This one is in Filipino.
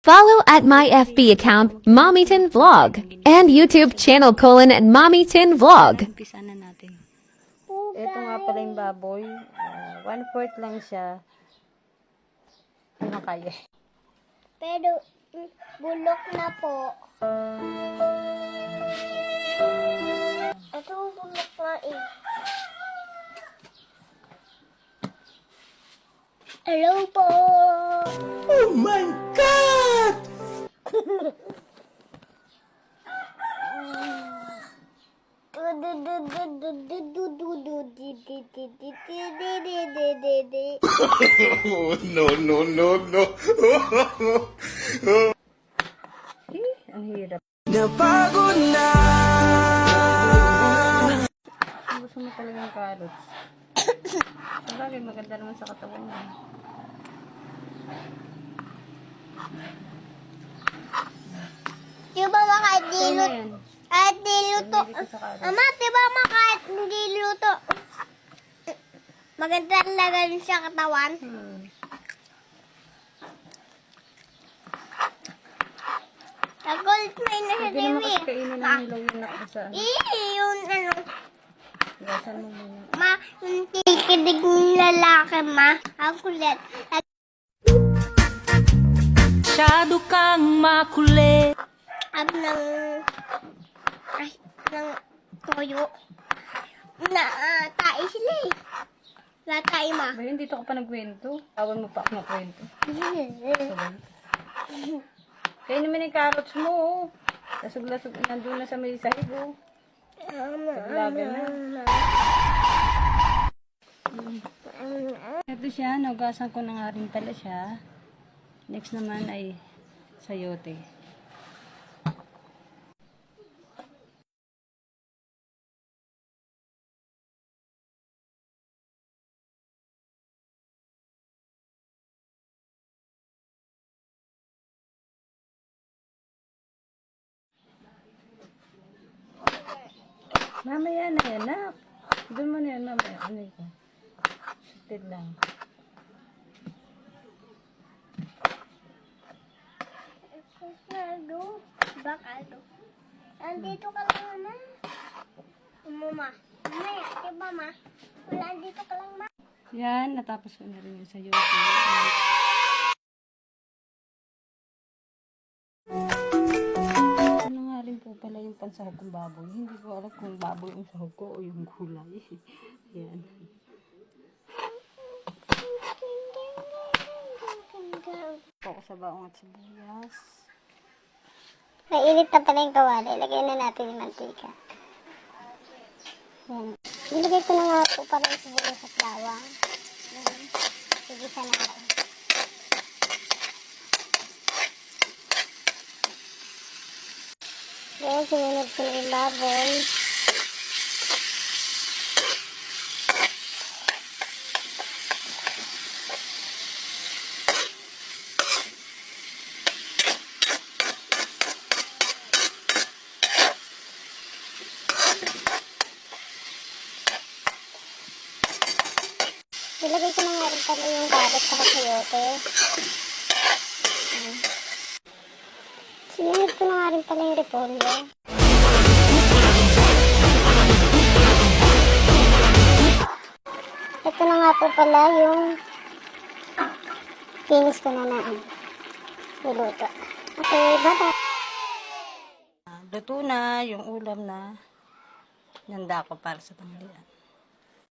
Follow at my FB account, Mommyton Vlog, and YouTube channel Mommyton Vlog. Umpisa na natin. Ito nga pala yung baboy. 1/4 lang siya. Ano kaya? Pero bulok na po. Ito bulok na eh. Hello po. Oh my God! Oh, no, no, no, no. Ang hirap. Napagod na. Gusto mo talaga ng carrots. Sabagay, maganda naman sa katawan niya. Diba kahit di Kaya luto? yan. Kahit di luto. Dito sa carrots. Ama, diba kahit hindi luto? Maganda talaga rin sa katawan. Nagulit mo yun na sa Hindi naman TV. kasi kainin ng hilaw yung nakasa. Yung ano, Gasan mo muna. ma, yung tikidig ng lalaki, ma. Ang kulit. Masyado kang makulit. Ng toyo. Na, tae sila eh. Wala tae, ma. Ba yun, dito ka pa nagkwento? Tawan mo pa ako nagkwento. Kaya naman yung carrots mo, oh. Lasog-lasog, nandun na sa may sahig, oh. Saglaga na. Ito siya, naugasan ko na nga rin pala siya. Next naman ay sayote. Mamaya na yan, nak. Doon mo na yan, mamaya. Ano ito? Sutit lang. Bakado. Andito ka lang, ma. Ma. Mamaya, diba, ma? Wala, andito ka lang, ma. Yan, natapos ko na rin yung sayote. Ano nga rin po pala yung pansahog kong baboy. Hindi ko alam kung baboy yung sahog ko o yung gulay. Yan. Poko sa baong at sibuyas. Mainit na pala yung kawali. Ilagay na natin yung mantika. Yan. Ilagay ko na nga po para yung sibuyas at bawang. Yan. Sigisa na ako. Yan, sinunod ko na yung baboy. Ilagay ko na nga rin pala yung carrot sa sayote. Sinunod ko na nga rin pala yung repolyo. Ito na nga po pala yung finish ko na niluto. Okay, bye-bye. Luto na yung ulam na nanda ko para sa tanghalian.